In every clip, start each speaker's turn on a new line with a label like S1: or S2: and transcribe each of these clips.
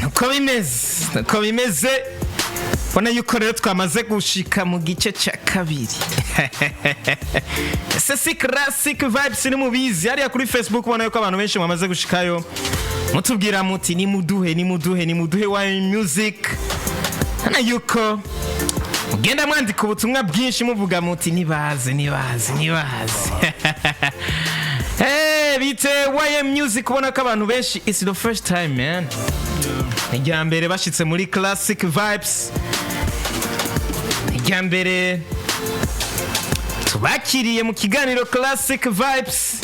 S1: Nuko bimeze bona yuko rero twamaze gushika mu gice ca kabiri. C'est classic vibes ni mubizi hariya kuri Facebook bona yuko abantu benshi bamaze gushikayo mutubwira muti ni muduhe wa music na yuko mugenda mwandika ubutumwa bwinshi muvuga muti nibaze. Bite YM music ubona ko abantu benshi it's the first time man. Ijambere bashitse muri classic vibes. Ijambere tubakiriye mu kiganiro classic vibes.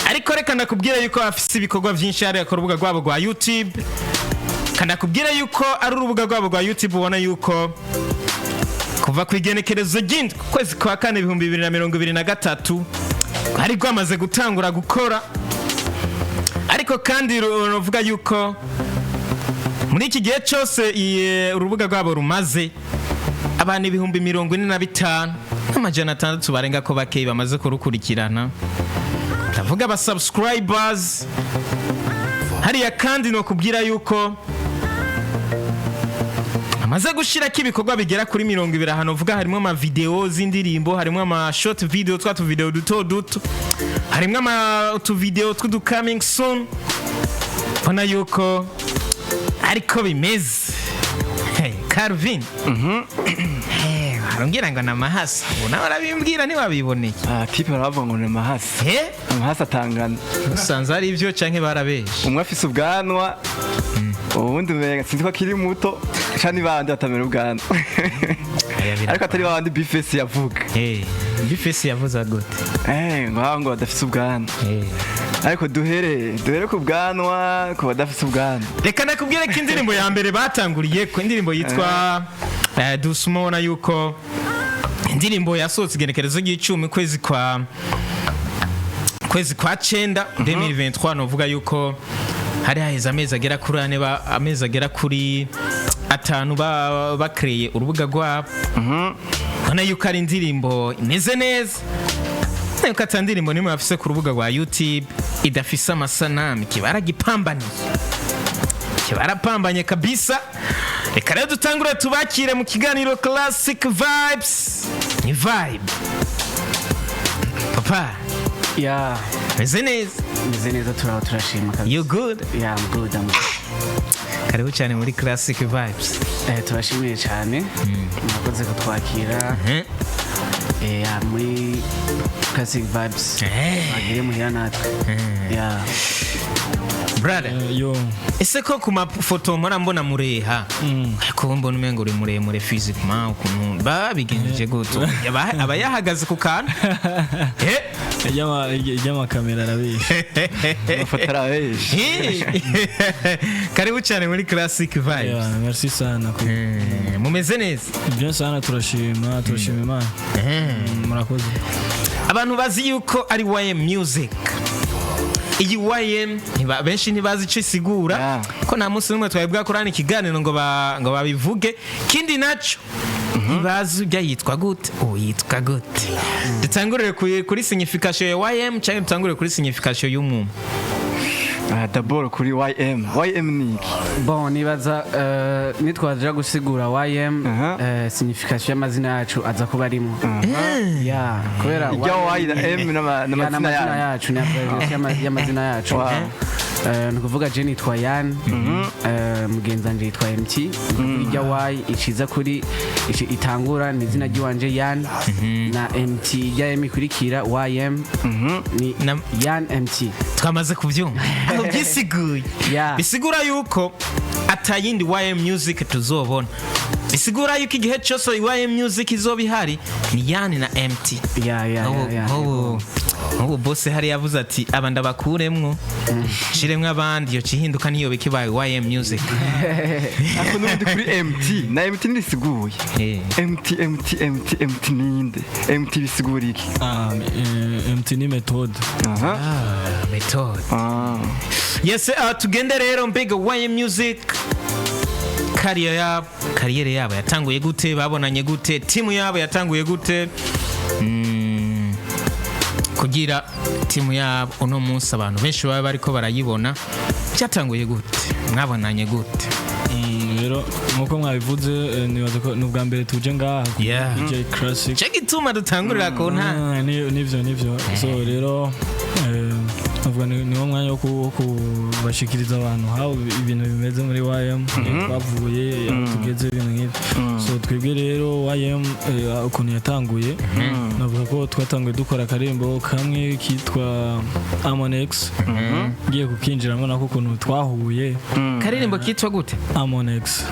S1: Ariko reka ndakubwira yuko afise ibikorwa byinshi hariya ku rubuga rwabo rwa YouTube. Kandi akubwira yuko ari urubuga rwabo rwa YouTube ubona yuko kuva ku igenekerezo ry'indwi kwezi kwa kane 2023 hari rwamaze gutangura gukora. Ariko kandi ruvuga yuko muri iki gihe cyose urubuga rwabo rumaze abantu 45,000 n'amajana 600 barenga ko bakeye bamaze kurukurikirana. Ndavuga aba subscribers hariya kandi no kubwira yuko amaze gushira kibikorwa bigera kuri 20 hano uvuga harimo ama video z'indirimbo, harimo ama short video twatu video duto, harimo ama tu video tw'udu coming soon. Bona yuko ariko bimeze. Hey Calvin. Arongera ngo na mahasa. Ubona barabimbwira ni wabiboneye.
S2: Tipe baravuga ngo na mahasa. Amahasa atangana.
S1: Usanze ari ivyo canke barabeshe.
S2: Umwe afise ubwanwa. Ubundi menga sinzi ko akiri muto. Cani bandi batamera ubwanwa. Ariko atari bandi bifesi yavuga.
S1: Bifesi yavuza gute?
S2: Ngo adafise ubwanwa. Ariko duhere ku bwanwa ko badafise ubwanwa.
S1: Reka nakubwire ko indirimbo ya mbere batanguriye ko indirimbo yitwa Dusumona yuko indirimbo yasohotse igenekerezo ry'icumi kwezi kwa 9 2023 novuga yuko hari haheze amezi agera kuri 4 amezi agera kuri 5 bakreye urubuga rwabo. Bona yuko ari indirimbo imeze neza. Yuko atandirimbo nimwe bafise ku rubuga rwa YouTube idafise amasanamu kibarapambanye kabisa. Reka rero dutangure tubakire mu kiganiro classic vibes. Ni vibe papa
S3: yeah
S1: meze neza
S3: turashima kabisa.
S1: You good?
S3: Yeah, I'm good.
S1: Karibu cyane muri classic vibes.
S3: Turashimiye cyane mwakoze kutwakira muri classic vibes bagire muhira natwe. Yeah
S1: brother
S4: yo
S1: ese ko ku mafoto mbona mureha ko mbona umengo uri muremure physiquement ukuntu babigenje guto aba yahagaze ku kana
S4: ijama kamera arabishe
S2: Mafoto arabishe.
S1: Karibu cyane muri classic vibes.
S4: Yeah, merci sana.
S1: Mumeze neza?
S4: Bien sana turashima Imana. Murakoze.
S1: Abantu bazi yuko ari YM music. Iyi YM benshi ntibazi ico isigura ko nta munsi numwe twabibwa Qur'an ikiganiro ngo babivuge kindi naco ntibazi bya yitwa gute yitwa gute. Dutangurire kuri signification ya YM cyangwa dutangurire kuri signification y'umwuma.
S2: D'abord kuri YM ni
S3: bon nibaza nitwaje gusigura YM signification y'amazina yacu aza kuba arimo. Yeah kubera
S2: Y na M n'amazina
S3: yacu y'amazina yacu. Nukuvuga je nitwa Yan, mugenzanje yitwa MT. Irya Y iciza kuri itangura ni izina ry'iwanje Yan na MT ya M ikurikira YM ni Yan MT.
S1: Twamaze kubyumva aho byisiguye. Bisigura yuko atayindi YM music tuzobona. Bisigura yuko igihe cyose YM music izobihari ni Yan na MT. Ubu boss hari yavuze ati abanda bakuremwo shiremwe abandi yo cihinduka niyo bikibaye YM music.
S2: Ako nundi kuri MT na MT nisiguye. MT ninde? MT bisigura iki?
S4: MT ni method.
S1: Method. Yes, tugende rero mbega YM music kariyere yabo yatanguye gute, babonanye gute, timu yabo yatanguye gute kugira timu yabo uno munsi abantu benshi baba bariko barayibona cyatanguye gute mwabonanye gute
S4: rero nkuko mwabivuze nibaza ko n'ubwa mbere tuje ngaha
S1: Yeah.
S4: DJ Classic
S1: cyo gituma dutangurira ku nta
S4: nivyo so rero avuga niwo mwanya wo kubashikiriza abantu how ibintu bimeze muri YM twavuye tugeze ibintu nk'ibyo so twebwe rero YM ukuntu yatanguye navuga ko twatanguye dukora akarimbo kamwe kitwa Amonex ngiye kukinjiramo nako ukuntu twahuye
S1: karirimbo kitwa gute
S4: Amonex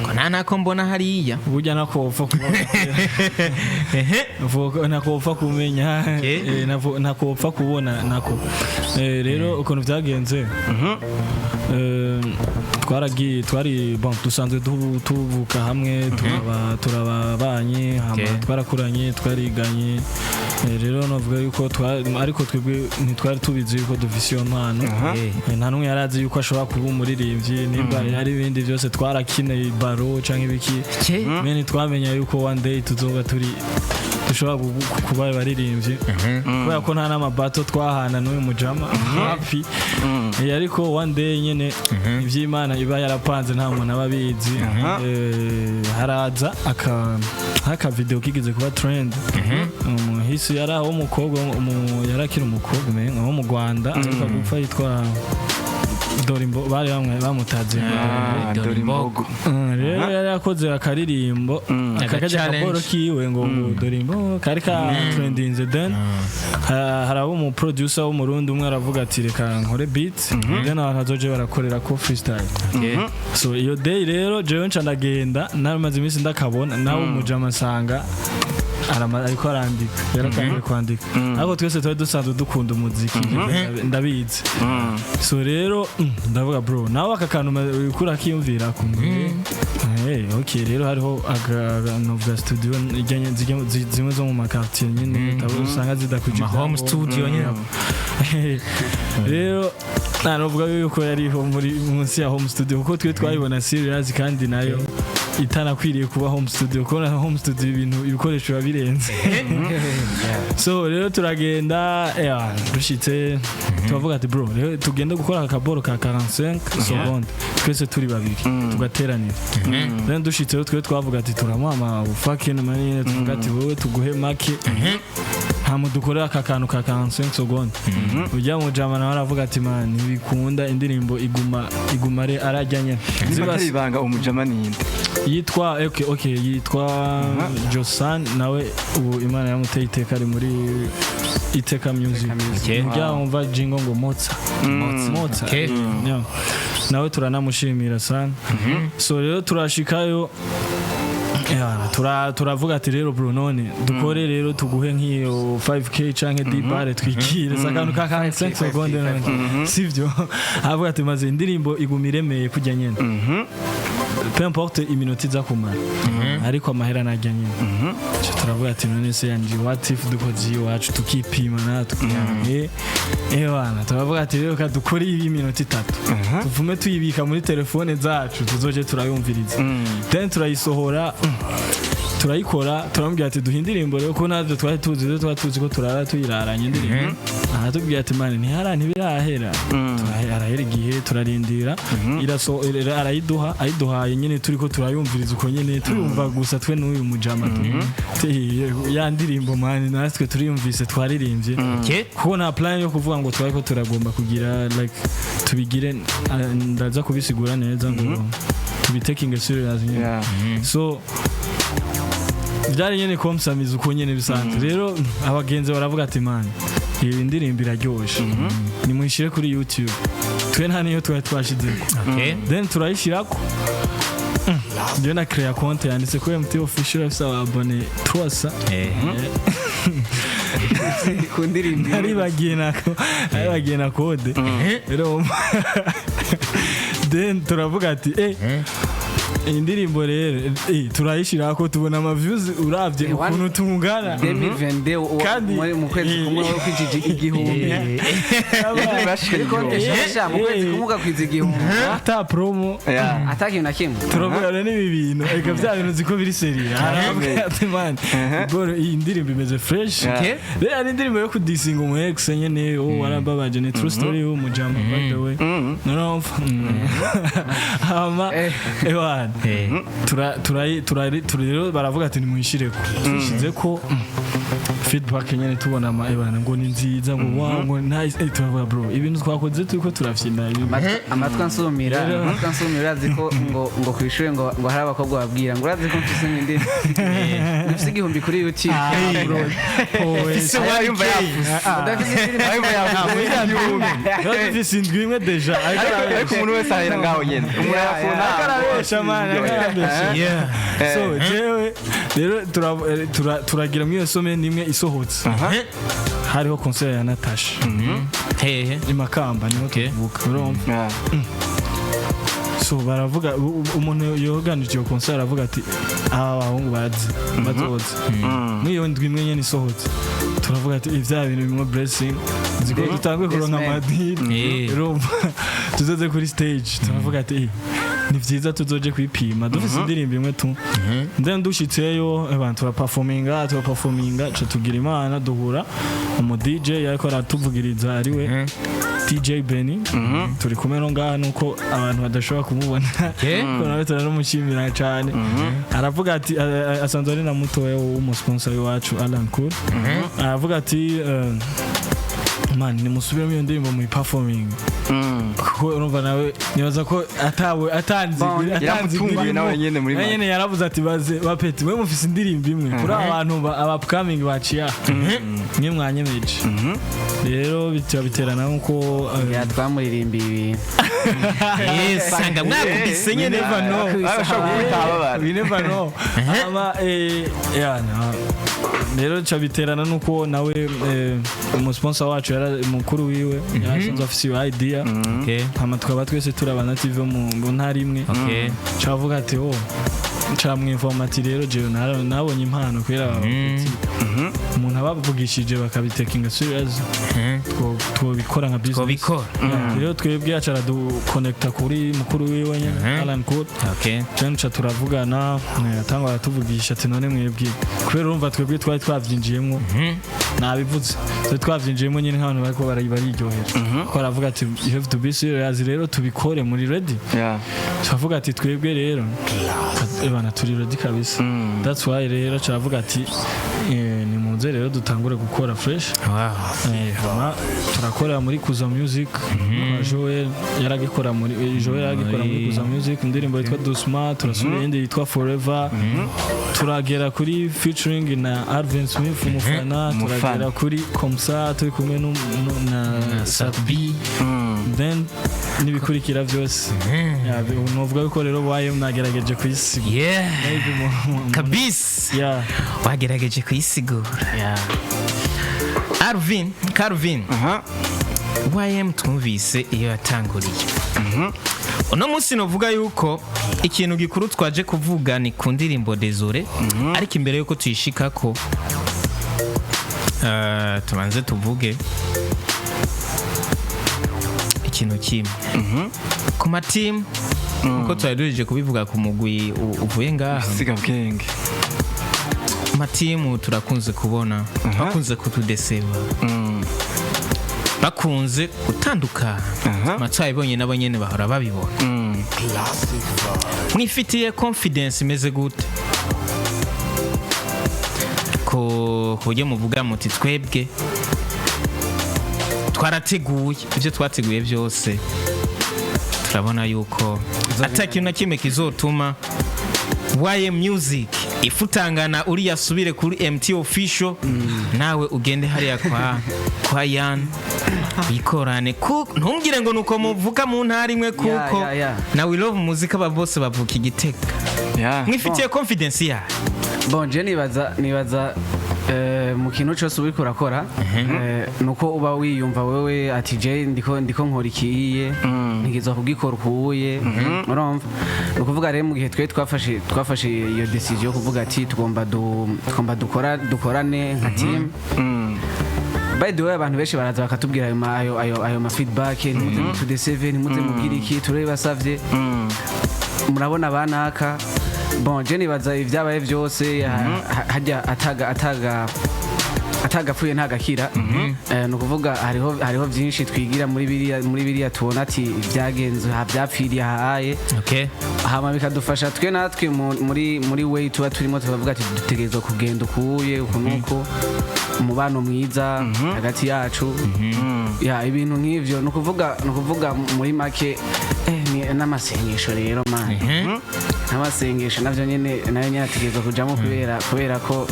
S1: ko nako mbona hariya
S4: burya nakopfa nakopfa kumenya nakopfa kubona nako rero ukuntu byagenze twari bon dusanzwe tuvuka hamwe turababanye twarakuranye twariganye rero navuga yuko ariko twebwe ntitwari tubizi yuko dufise iyo mpano nta n'umwe yarazi yuko ashobora kuba umuririmbyi nimba ari ibindi byose twarakineye baro canke ibiki mene twamenya yuko one day tuzoba dushobora kuba abaririmbyi kubera ko nta n'amabato twahana n'uyu mujama hafi ariko one day nyene ivy'Imana iba yarapanze nta muntu aba abizi haraza aka video kigeze kuba trend hisi yari aho umukobwa yarakira umukobwa wo mu Rwanda ariko gupfa yitwa Ndirimbo bari bamwe bamutaze
S2: Ndirimbo
S4: rero yari yakoze akaririmbo akajya akaboro kiwe ngo Ndirimbo kari ka trendinze then harabo mu producer wo mu Burundi umwe aravuga ati reka nkore beat then abantu bazoje barakorera ko freestyle so iyo day rero jewe ncandagenda namaze iminsi ndakabona nawe umujama sanga ariko arandika yaratangiye kwandika ariko twese twari dusanzwe dukunda umuziki ndabizi so rero ndavuga bro nawe aka kantu ukura kiyumvira kumwe okay rero hariho aga studio zimwe zo mu makartier nyine usanga zidakujya
S1: home studio nyine
S4: rero navuga yuko yariho muri munsi ya home studio kuko twe twayibona serious kandi nayo itanakwiriye kuba home studio kuko home studio ibikoresho birenze so rero turagenda dushitse tuvuga ati bro rero tugenda gukora akaboro ka 45 secondes twese turi babiri tugateranira then dushitse rero twe twavuga ati turamama fucking money tuvuga ati wowe tuguhe make hamu dukorera aka kantu ka 45 secondes ujya mu jamana baravuga ati man ntibikunda indirimbo iguma arajyanye
S2: zibanga umujama ninde
S4: yitwa yitwa Josan nawe ubu Imana yamuteye iteka ari muri Iteka Music umva jingo ngo Motsa nawe turanamushimira sana so rero turashikayo turavuga ati rero bro none dukore rero tuguhe nk'iyo 5k canke dibare twikire sakantu ka 45 secondes sivyo avuga ati maze indirimbo igumire kujya nyene peu importe iminota iza kumara ariko amahera najya nyine turavuga ati none se yanje what if dukoze iwacu tukipima natwe bana turavuga ati rero kadukore ibi minota 3 tuvume tuyibika muri telefone zacu tuzoje turayumviriza then turayisohora turayikora turambwira ati duhindirimbo rero ko natwe twari tuzi ko turara tuyiraranye indirimbo aratubwira ati mane ntibirahera arahera igihe turarindira ayiduhaye nyine turiko turayumviriza uko nyine turumva gusa twe n'uyu mujama ya ndirimbo mane natwe turiyumvise twaririmbye kuko nta plan yo kuvuga ngo twari ko turagomba kugira like tubigire ndaza kubisigura neza ngo tubitaking serious so byari nyene komsamiza uko nyene bisanzwe rero abagenzi baravuga ati man iyi ndirimbo iraryoshe nimuyishire kuri YouTube twe nta niyo twashize then turayishirako ndio na create compte yanditse ko MT official afisa abone 300
S3: kundirimbo
S4: ari bagena code rero then turavuga ati iyi ndirimbo rero turayishira ko tubona ama views uravye ukuntu tungana
S3: 2022
S4: Kandi-
S3: mu kwezi kumwe wo kwijiji igihumbi ariko ndashaka mu kwezi kumwe ukakwiza igihumbi
S4: ata promo
S2: Yeah.
S3: atakintu na kimwe
S4: turabona n'ibi bintu eka bya bintu ziko biri seriya aravuga ati man boro iyi ndirimbo imeze fresh
S2: Okay.
S4: rero ari indirimbo yo kudisinga umu ex nyene warababaje ni true story wo mujama by the way no ama ewan rero baravuga ati nimuyishireko twishize ko feedback nyene tubona ama ebana ngo ni nziza ngo wow ngo nice turavuga bro ibintu twakoze turiko turafyina
S3: amatwi ansumira urazi ko ngo kwishure ngo hari abakobwa babwira ngo urazi ko mfise n'indi mfise igihumbi kuri YouTube bro
S2: Yumva yavuze.
S4: Dufise indwi imwe deja
S2: Ariko umuntu wese ahera ngaho nyene. Umuntu yakunda
S4: akarabesha man akarabesha so jewe rero turagira mu iyo some nimwe isohotse hariho concert ya Natasha
S1: hehe
S4: imakamba niho tuvuka urumva so baravuga umuntu yoganije iyo concert aravuga ati aba bahungu bazoza mwiyo ndwi imwe nyene isohotse turavuga ati ivya bintu bimwe blessing ziko dutangwe kuronka amadini urumva tuzoze kuri stage turavuga ati ni vyiza tuzoje kwipima dufise indirimbo imwe tu then dushitseyo abantu turaperforminga ca tugira imana duhura umu DJ yariko aratuvugiriza ariwe DJ Benny turi kumwe no ngaha nuko abantu badashobora kumubona ko nawe turanamushimira cyane aravuga ati asanzwe ari na mutoya w'umusponsor wacu Alan Cool aravuga ati man nimusubiramo iyo ndirimbo mu performing kuko urumva nawe nibaza ko atanzi
S2: nawe nyene muri
S4: nyene yaravuze ati baze bapeti we mufise indirimbo imwe kuri abantu aba upcoming baciya mwe mwanyemeje rero biterana nkuko
S3: twamuririmbiye
S1: sanga mwakubise nyene
S2: we
S4: never know ama rero cabiterana nuko nawe umusponsor wacu yara mukuru wiwe yashinze afise iyo idea hama twaba twese turabana TV mu ntari imwe cavuga ati camwinformati rero jewe nabonye impano kwera umuntu abavugishije bakabitekinga serious twobikora nka business rero twebwe acara du connecta kuri mukuru wiwe nyene Alan Code cyane turavugana atangwa aratuvugisha ati none mwebwe kubera urumva twebwe twari twavyinjiyemo nabivuze twavyinjiyemo nyene nk'abantu bariko bariryohera ko aravuga ati you have to be serious rero tubikore muri ready turavuga ati twebwe rero ebana turi ready kabisa that's why rero caravuga ati ni muze rero dutangure gukora fresh turakora muri Kuza Music Joel yaragikora muri Kuza Music indirimbo yitwa Dusma turasubira indi yitwa Forever turagera kuri featuring na Arvin Smith umufana turagera kuri Komsa turi kumwe na Sabi then nibikurikira byose novuga ko rero waye nagerageje kwisiga
S1: kabisa wagerageje kuyisigura Calvin YM twumvise iyo yatanguriye uno munsi novuga yuko ikintu gikuru twaje kuvuga ni ku ndirimbo Désolé ariko imbere yuko tuyishikako tubanze tuvuge ikintu kimwe ku matimu uko twari kubivuga ku mugwi uvuye ngaha
S2: siga bwenge
S1: matimu turakunze kubona bakunze kutudeseba bakunze gutandukana macayibonye nabo nyene bahora babibona mwifitiye confidence imeze gute ko kujye muvuga muti twebwe twarateguye ibyo twateguye byose turabona yuko atakintu na kimwe kizotuma YM Music ifutangana uri yasubire kuri MT official nawe ugende hariya kwa Yan bikorane ntumbwire ngo nuko muvuka mu ntari imwe kuko na we love muzika bose bavuka igiteka mwifitiye confidence ya
S3: bon je nibaza mu kintu cyose uriko urakora nuko uba wiyumva wewe ati je ndiko nkora ikiye ntigeza kugikora ukuye urumva ukuvuga rero mu gihe twe twafashe iyo decision yo kuvuga ati tugomba dukorane nka team. By the way abantu benshi baraza bakatubwira ayo ma feedback nimuze to the 7 nimuze mubwira iki turabasavye murabona banaka bon je nibaza ivyabaye byose hajya atagapfuye ntagakira no kuvuga hariho byinshi twigira muri biriya tubona ati byagenze byapfiriye haye hama bikadufasha twe natwe muri way tuba turimo tubavuga ati dutegerezwa kugenda ukuye ukunuko umubano mwiza hagati yacu ya ibintu nk'ivyo no kuvuga muri make n'amasengesho rero man n'amasengesho navyo nyene nayo nyategerezwa kujamo kubera ko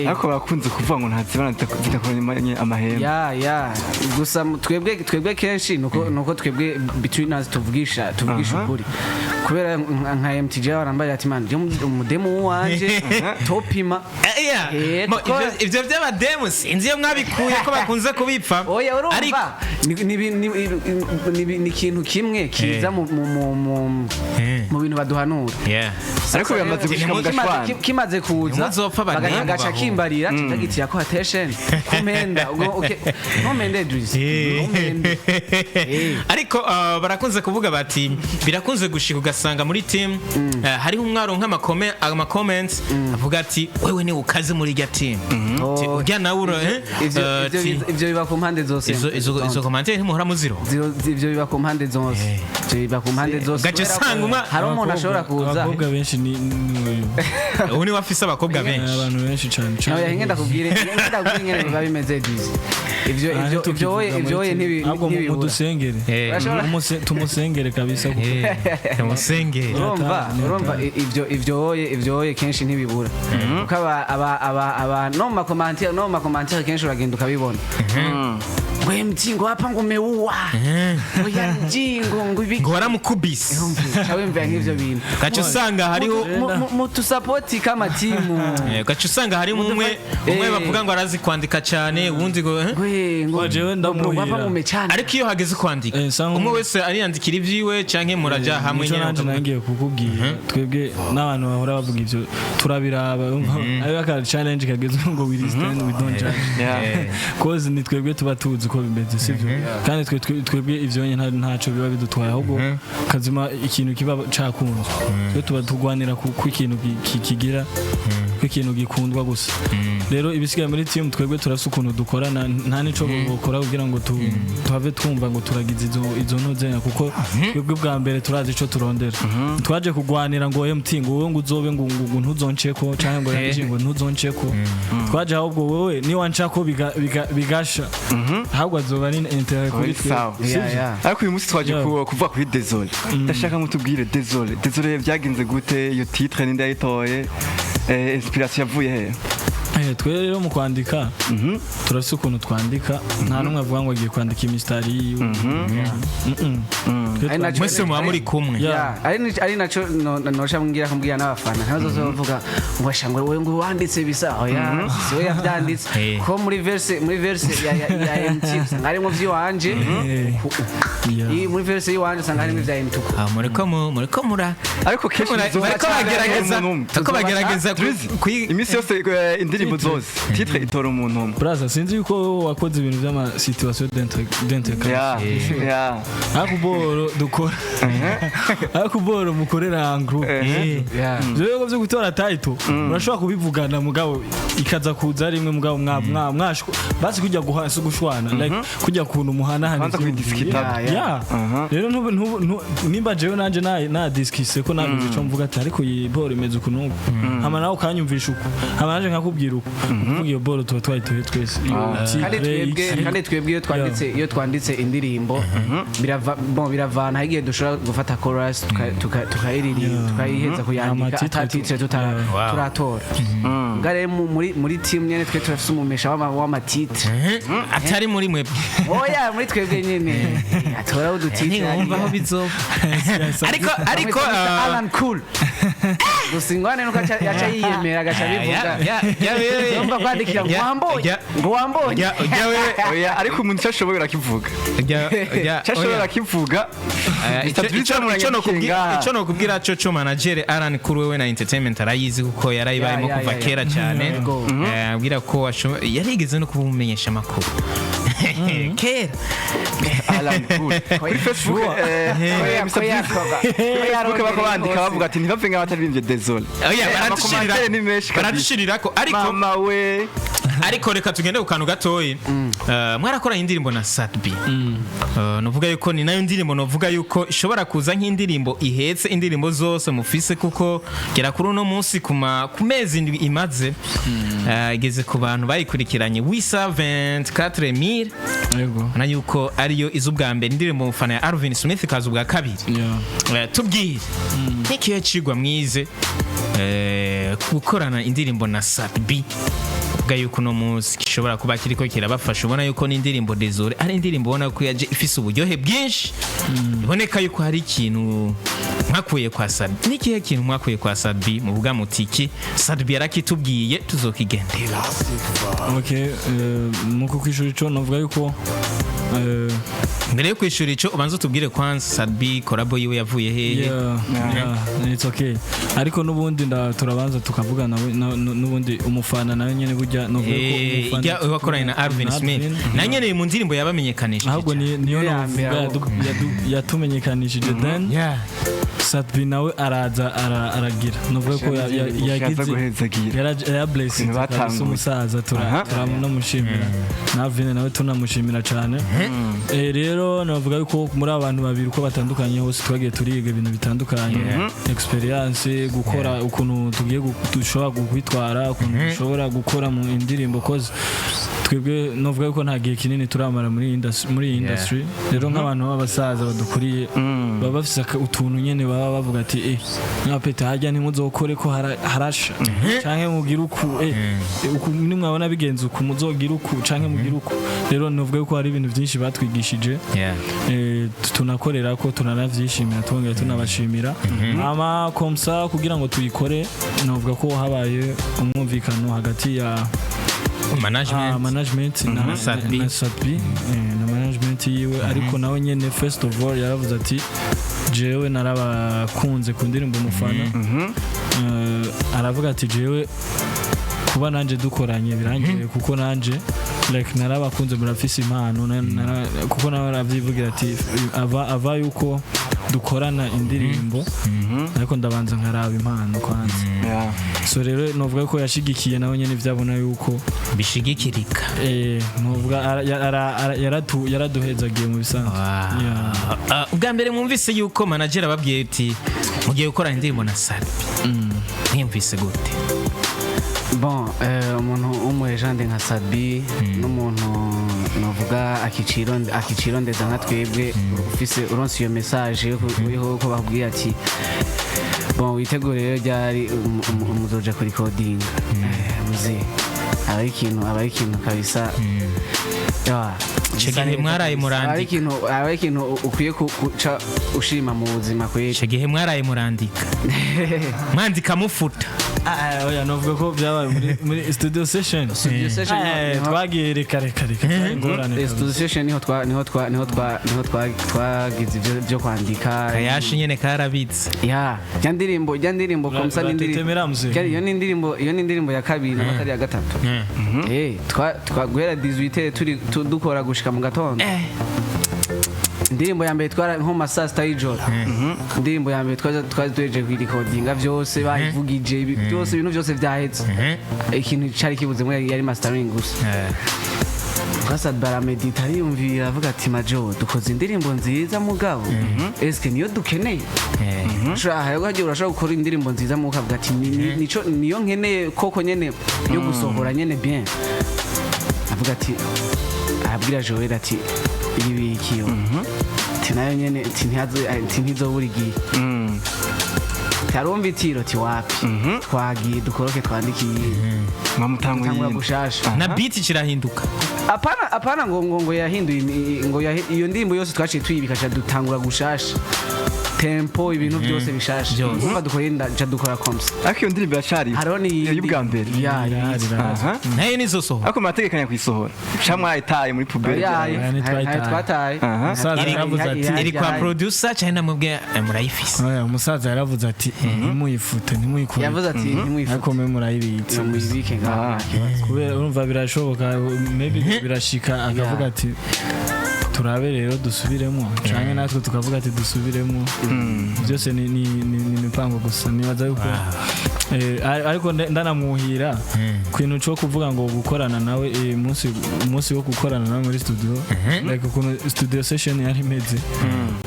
S2: ariko bakunze kuvuga ngo ntazibana zitakoranye amahembe
S3: ya gusa twebwe kenshi nuko twebwe between us tuvugisha ukuri kubera nka MTJ barambaye ati man umudemo wanje topima
S1: ivyo by'abademo sinzi iyo mwabikuye ko bakunze kubipfa
S3: oya urumva ni ikintu kimwe kiza mu bintu baduhanura
S2: ariko bimaze gushika mu gashwana
S3: kimaze kuza bagaca kimbarira kitagitira ko attention kumenda ntumende Drizzy
S1: ariko barakunze kuvuga bati birakunze gushika ugasanga muri team hariho umwaro nk'ama comments avuga ati wewe ni ukaze muri rya team ujya nawe
S3: ivyo biba ku mpande zose
S1: izo commentaire ntimuhora muziro
S3: ivyo biba ku mpande zose
S1: gace sanga
S3: hari umuntu ashobora kuza
S4: abakobwa benshi ni
S1: ubu ni wafise abakobwa benshi
S4: abantu benshi cyane
S3: oya ngenda kubwire ingene biba bimeze Drizzy ivyo ntibibura
S4: mudusengere tumusengere kabisa
S1: tumusengere
S3: urumva ivyo kenshi ntibibura kuko aba no mu makomantere kenshi uragenda ukabibona ngo mtingo hapa ngo umeua oya mjingo ngo ibiki
S1: ngo waramukubise
S3: wemvya nk'ivyo bintu
S1: gace usanga hariho
S3: mutu support kama timu
S1: gace usanga hari umwe bavuga ngo arazi kwandika cyane ubundi ngo
S4: jewe ndamuhira
S1: ariko iyo hageze kwandika umwe wese ariyandikira ivyiwe canke muraja hamwe
S4: nyine nangiye kukubwira twebwe n'abantu bahora bavuga ivyo turabiraba ayo aka challenge kageze ngo we stand we don't judge cause ni twebwe tuba tuzi ko bimeze sivyo kandi twebwe ivyo nyine ntaco biba bidutwaye ahubwo kazima ikintu kiba cakunzwe twe tuba tugwanira ku ikintu kigira ko ikintu gikundwa gusa rero ibisigaye muri team twebwe turasa ukuntu dukorana nta nico gukora kugira ngo tuhave twumva ngo turagize izo ntozenya kuko twebwe bwa mbere turazi ico turondera twaje kugwanira ngo MT ngo wowe ngo uzobe ngo ntuzonceko cyangwa ngo yaje ngo ntuzonceko twaje ahubwo wowe ni wancako bigasha ahubwo azoba ni intérêt kuri twe
S2: ariko uyu munsi twaje kuvuga kuri Désolé ndashaka ngo tubwire Désolé byagenze gute iyo titre ninde yayitoye inspiration yavuye he
S4: twe rero mu kwandika turafise ukuntu twandika nta numwe avuga ngo agiye kwandika imistari yiwe
S1: mwese muba muri kumwe
S3: ari naco nosha mbwira n'abafana ntazo bavuga ngo ashangwe wowe ngo wanditse bisa oya siwe yavyanditse ko muri verse ya MT harimo vy'iwanje muri verse y'iwanje sanga harimo vya MT
S1: muriko mura
S2: ariko kenshi
S1: bagerageza
S2: imisi yose indirimbo zose titre itora umuntu umwe
S4: braza sinzi yuko wakoze ibintu by'ama situation d'intégration akuboro dukora akuboro mukorera group byo byo gutora title urashobora kubivugana mugabo ikaza kuza rimwe mugabo mwashwa basi kujya guhasa gushwana like kujya kuntu muhana
S2: hanze
S4: rero nimba jewe nanje na discuss ko naguze ico mvuga ati ariko iyi boro imeze ukuntu hama nawe ukanyumvisha uko hama naje nkakubwira uko uvuga iyo boro tuba twayitoye twese
S3: kandi twebwe iyo twanditse indirimbo biravana hagiye dushobora gufata chorus tukayiririmba tukayiheza kuyandika atatitre turatora ngare muri team nyene twe turafise umumesha w'amatitre
S1: atari muri mwebwe
S3: oya muri twebwe nyene atora udutitre
S1: umva aho bizoba ariko
S3: Alan Cool gusingwane nuko yaca yiyemera gacha bivuga Yumva kwandikira ngo wambonye ngo wambonye
S2: oya ariko umuntu cyashoboye arakivuga cyashoboye arakivuga
S1: icyo nokubwira cyo manager Alan kuri wewe na entertainment arayizi kuko yarayibayemo kuva kera cyane abwira ko yarigeze no kubumenyesha amakuru kera
S2: Alan cool kuri Facebook bakabandika bavuga ati ntibapfe nk'abataririmbye désolé
S1: baradushirira ko ariko
S2: mama we
S1: ariko reka tugende ku kantu gatoyi mwarakora indirimbo na Sadbi novuga yuko ni nayo ndirimbo novuga yuko ishobora kuza nk'indirimbo ihetse indirimbo zose mufise kuko gera kuri uno munsi ku mezi imaze igeze ku bantu bayikurikiranye wisa 24000
S4: yego
S1: na yuko ariyo izubwa mbere indirimbo mufana ya Alvin Smith kaza ubwa kabiri tubwire n'ikihe cigwa mwize gukorana indirimbo na Sadbi uvuga yuko no munsi gishobora kuba kiriko kirabafasha ubona yuko ni indirimbo désolé ari indirimbo ubona ko yaje ifise uburyohe bwinshi iboneka yuko hari ikintu mwakuye kwa Sadbi n'ikihe kintu mwakuye kwa Sadbi mu buga mutiki Sadbi yarakitubwiye tuzokigendera
S4: okay muko kwishura ico novuga yuko
S1: mbere yo kwishura ico ubanza tubwire kwanza Sadbi collabo yiwe yavuye hehe
S4: it's okay ariko nubundi turabanza tukavuga nubundi umufana nawe nyene burya novuga ko
S1: umufana wakoranye na Alvin Smith na nyene mu ndirimbo yabamenyekanishije
S4: ahubwo niyo novuga yatumenyekanishije then Sadbi nawe aragira novuga ko yagize ya blessing umusaza turamushimira na Alvin nawe tunamushimira cyane rero navuga yuko muri abantu babiri uko batandukanye hose twagiye turiga ibintu bitandukanye experience gukora ukuntu tugiye dushobora kwitwara ukuntu dushobora gukora mu indirimbo koze twebwe novuga yuko nta gihe kinini turamara muri industry rero nk'abantu b'abasaza badukuriye baba bafise utuntu nyene baba bavuga ati mwapeta hajya ntimuzokore ko harasha canke mugira uku nimwabona bigenze uku muzogira uku canke mugira uku rero novuga yuko hari ibintu byinshi batwigishije tunakorera ko tunanavyishimira twongera tunabashimira ama komsa kugira ngo tuyikore novuga ko habaye umwumvikano hagati ya management na Sadbi na management yiwe ariko nawe nyene first of all yaravuze ati jewe narabakunze ku ndirimbo umufana aravuga ati jewe kuba nanje dukoranye birangiye kuko nanje like narabakunze murafise impano kuko nawe aravyivugira ati ava yuko dukorana indirimbo ariko ndabanza nkaraba impano kwanza so rero novuga ko yashigikiye nawe nyene vyabona yuko
S1: bishigikirika
S4: novuga yaraduhezagiye mu bisanzwe
S1: ubwa mbere mwumvise yuko manager ababwiye ati mugiye gukora indirimbo na Sadbi mwumvise gute
S3: bon umuntu umurejande nka Sadbi n'umuntu novuga akiciro ndeza nka twebwe ufise uronse iyo message yo ko bakubwiye ati bon witegure rero ryari umuzoja kuri coding muzi aba ikintu kabisa
S1: Chegihe mwaraye murandika
S3: aba ikintu ukwiye kuca ushima mu buzima kweli
S1: Chegihe mwaraye murandika mwandika mufuta
S4: oya novuga ko byabaye muri studio session twagiye reka
S3: studio session niho twagize ibyo kwandika
S1: kayashi nyene karabitse
S3: ya ndirimbo komsa iyo ni indirimbo ya kabiri na ya gatatu twaguhera 18 turi dukora gushika mu gatondo indirimbo ya mbere twara nko masaa sita y'ijoro indirimbo ya mbere twazi tuheje kuyirekodinga byose bayivugije byose ibintu byose byahetse ikintu cyari kibuze muri yari mastering gusa Sadbi baramedita ariyumvira avuga ati majo dukoze indirimbo nziza mugabo eske niyo dukeneye urashobora gukora indirimbo nziza mu kavuga ati niyo nkeneye koko nyene yo gusohora nyene bien avuga ati abwira Joel ati ibi kiyo tinayo nyene ntizobura igihe tarumva itiro ti wapi twagiye dukoroke twandikiye
S2: mwamutangura
S3: gushasha
S1: na beat kirahinduka
S3: apana ngo yahinduye ngo iyo ndirimbo yose twaciye tuyibika dutangura gushasha tempo ibintu byose bishashe umva dukora komsa
S2: ariko iyo ndirimbo yacari
S3: hariho ni
S2: y'ubwa mbere
S3: ya
S1: nayo nizo soho
S2: ariko murategekanya kuyisohora shamwa itaye muri pubere
S3: twataye
S4: umusaza yaravuze ati
S1: iri kwa producer cyane namubwiye murayifise
S4: umusaza yaravuze ati ntimuyifute ntimuyikore
S3: yavuze ati ntimuyifute
S4: ariko mwe murayibitse
S3: muyibike ngaha
S4: kubera urumva birashoboka maybe birashika akavuga ati turabe rero dusubiremo cyane natwe tukavuga ati dusubiremo byose ni imipango gusa nibaza yuko ariko ndanamuhira kwintu cyo kuvuga ngo gukorana nawe umunsi wo gukorana nawe muri studio like ukuntu studio session yari imeze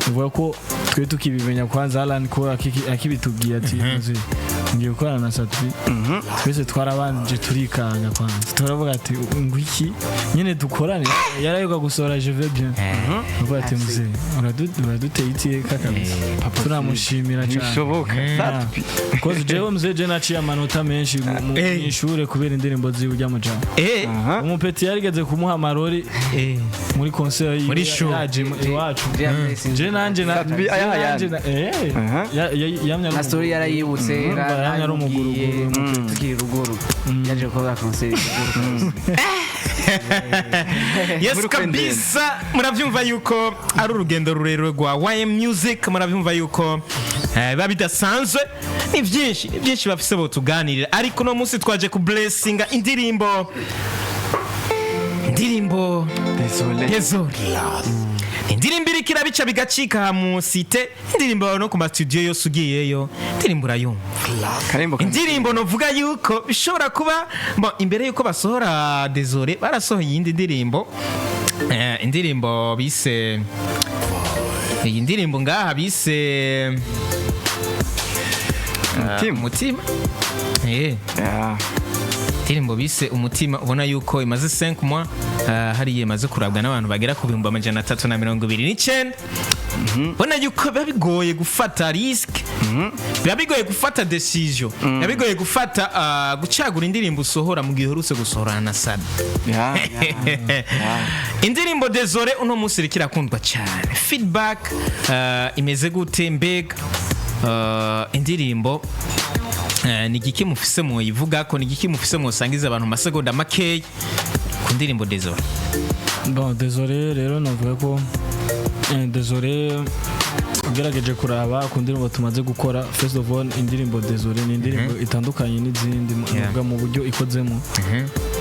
S4: uvuga ko twe tukibimenya kwanza Alan ko akibitubwiye ati ngiye gukorana na Satbi twese twarabanje turikanga kwanza turavuga ati ngwiki nyine dukorane yarayoga gusora je veux bien uvuga ati muzee uraduteye iteka kabisa turamushimira cyane
S2: bishoboka Satbi
S4: koze jewe muzee naciye amanota menshi mu ishure kubera indirimbo ziwe ujya mu jam umupeti yarigeze kumuha amarori muri concert yaje iwacu je nanje yamya
S3: na story yarayibutse
S4: yari umuguruguru
S3: tukiri ruguru yaje gukora concert
S1: yes kabisa muravyumva yuko ari urugendo rurerure rwa YM Music muravyumva yuko biba bidasanzwe ni byinshi bafise bo tuganirira ariko no munsi twaje ku blessinga indirimbo Désolé indirimbo iri kirabica bigacika mu site indirimbo no ku studio yose ugiyeyo indirimbo urayumva indirimbo novuga yuko bishobora kuba imbere yuko basohora Désolé barasohoye iyindi indirimbo bise iyi ndirimbo ngaha bise umutima indirimbo bise umutima ubona yuko imaze 5 mois hariye imaze kurabwa n'abantu bagera ku 329 ubona yuko biba bigoye gufata risk biba bigoye gufata decision biba bigoye gufata gucagura indirimbo usohora mu gihe urutse gusohora na Sad indirimbo Désolé uno munsi rikira kundwa cyane feedback imeze gute mbega indirimbo ni giki mufise mu yivuga ko ni giki mufise mu sangiza abantu masegonda makey ku ndirimbo Désolé
S4: Désolé rero navuga ko Désolé ugerageje kuraba ku ndirimbo tumaze gukora first of all indirimbo Désolé ni indirimbo itandukanye n'izindi mu buryo ikozemo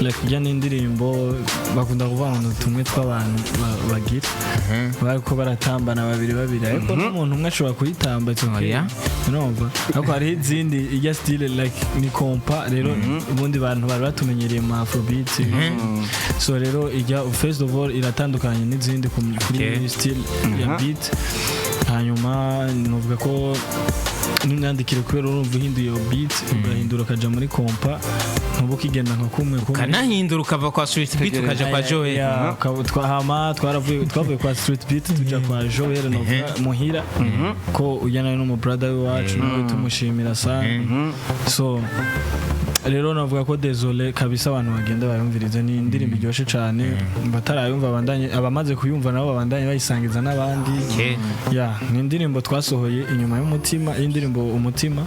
S4: like ya ni indirimbo bakunda kuvuga ngo tumwe tw'abantu bagira bariko baratambana babiri ariko n'umuntu umwe ashobora kuyitamba urumva ariko hari izindi ijya style like ni kompa rero ubundi bantu bari batumenyereye mu afrobeat so rero ijya first of all iratandukanye n'izindi kuri style ya beat hanyuma novuga ko n'imyandikire kubera urumva uhinduye beat ugahindura ukaja muri kompa ntubu kigenda nka kumwe
S1: kanahindura ukava kwa street beat ukaja kwa Joel
S4: twavuye kwa street beat tuja kwa Joel novuga muhira ko ujyana no mu brother wacu no tumushimira sana so rero navuga ko Désolé kabisa abantu bagenda bayumviriza ni indirimbo iryoshe cyane batarayumva abandanye abamaze kuyumva nabo babandanye bayisangiza n'abandi ni indirimbo twasohoye inyuma y'umutima indirimbo umutima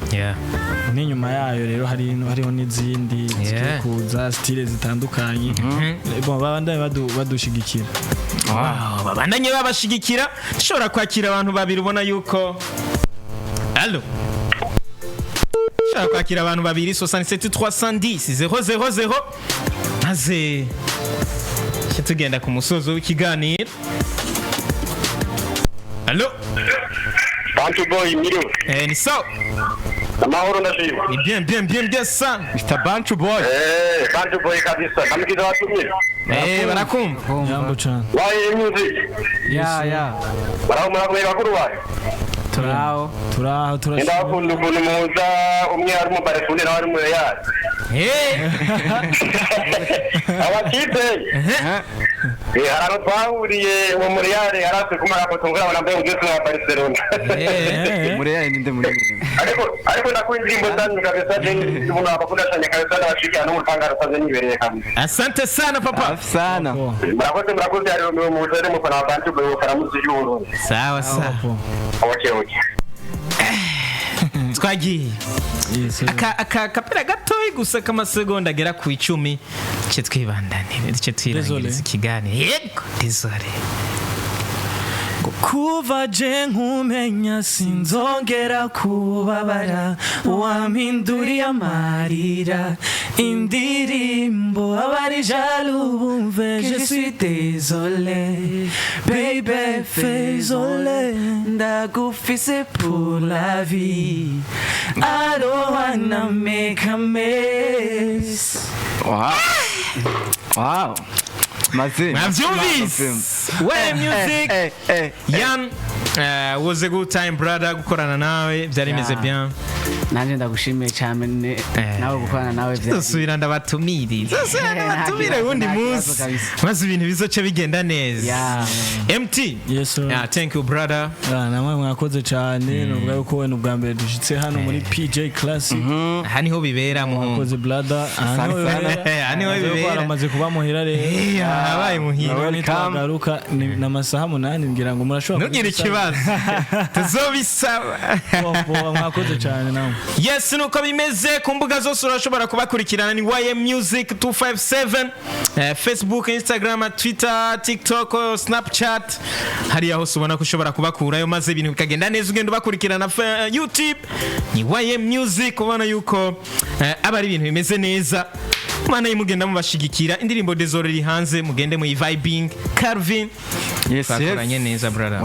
S4: n'inyuma yayo rero hariho n'izindi zikuza style zitandukanye babandanye badushigikira
S1: babandanye babashigikira dushobora kwakira abantu babiri ubona yuko allo kwakira abantu babiri 67 310 000 maze tugenda ku musozo w'ikiganiro allo
S5: Bantu boy miro
S1: ni so
S5: amahoro ndashima
S1: ni bien sana
S2: Mr. Bantu boy
S5: Bantu boy kabisa kamkiza watumye
S1: barakumva
S4: yambo cyane
S5: waye music
S3: ya
S5: barakumwe bakuru wayo
S3: turaho
S5: ndakunda ukuntu muza umwe ari mu barefunde nawe ari mu yari abakipe harano twahuriye mu Muriyare harase kumara ko tungura banambaye ugeze na Barcelona
S2: Muriyare ninde muri
S5: ariko ndakunda indirimbo zanyu kabisa je umuntu abakunda cyane kabisa ndabashikira no mutangara saze nibereye kamwe
S1: asante sana papa
S2: sana
S5: murakoze ari mu muzere mu fana Bantu boy fana muziki w'Urundi
S1: sawa
S5: okay
S1: twagiye aka kapera gatoyi gusa k'amasegonda agera ku 10 cyo twibandanire cyo twirangiriza ikiganiro yego désolé
S4: kuva je nkumenya sinzongera kubabara wampinduriye amarira indirimbo abari jaloux bumve je suis désolé baby désolé ndagufise pour la vie I don't wanna make a mess.
S2: Wow. Mazin.
S1: Way music. Yan was a good time brother gukorana nawe byari bimeze bien.
S3: Nanje ndagushimiye cyane nawe gukorana nawe byari.
S1: Dusubira ndabatumiri. Ndabatumire wundi munsi. Maze ibintu bizoce bigenda neza. MT.
S4: Yes sir.
S1: Yeah, thank you brother.
S4: Namwe mwakoze cyane nubwo yuko we n'ubwa mbere dushitse hano muri PJ Classic.
S1: Aha niho bibera mu.
S4: Mwakoze brother. Aha
S1: niho bibera.
S4: Baramaze kuba muhira rero.
S1: Abaye muhira.
S4: Nitwagaruka n'amasaha 8 ngira ngo murashobora
S1: kugira ikibazo. Tuzobisaba.
S4: Mwakoze cyane nawe.
S1: Yes nuko bimeze ku mbuga zose urashobora kubakurikirana ni YM Music 257 Facebook, Instagram, Twitter, TikTok, Snapchat hari aho ubona ko ushobora kubakurayo maze ibintu bikagenda neza ugenda ubakurikirana YouTube ni YM Music ubona yuko aba ari ibintu bimeze neza mana yimugenda mubashigikira indirimbo Désolé iri hanze mugende mu vibing Calvin
S2: yes
S1: bakoranye neza brother.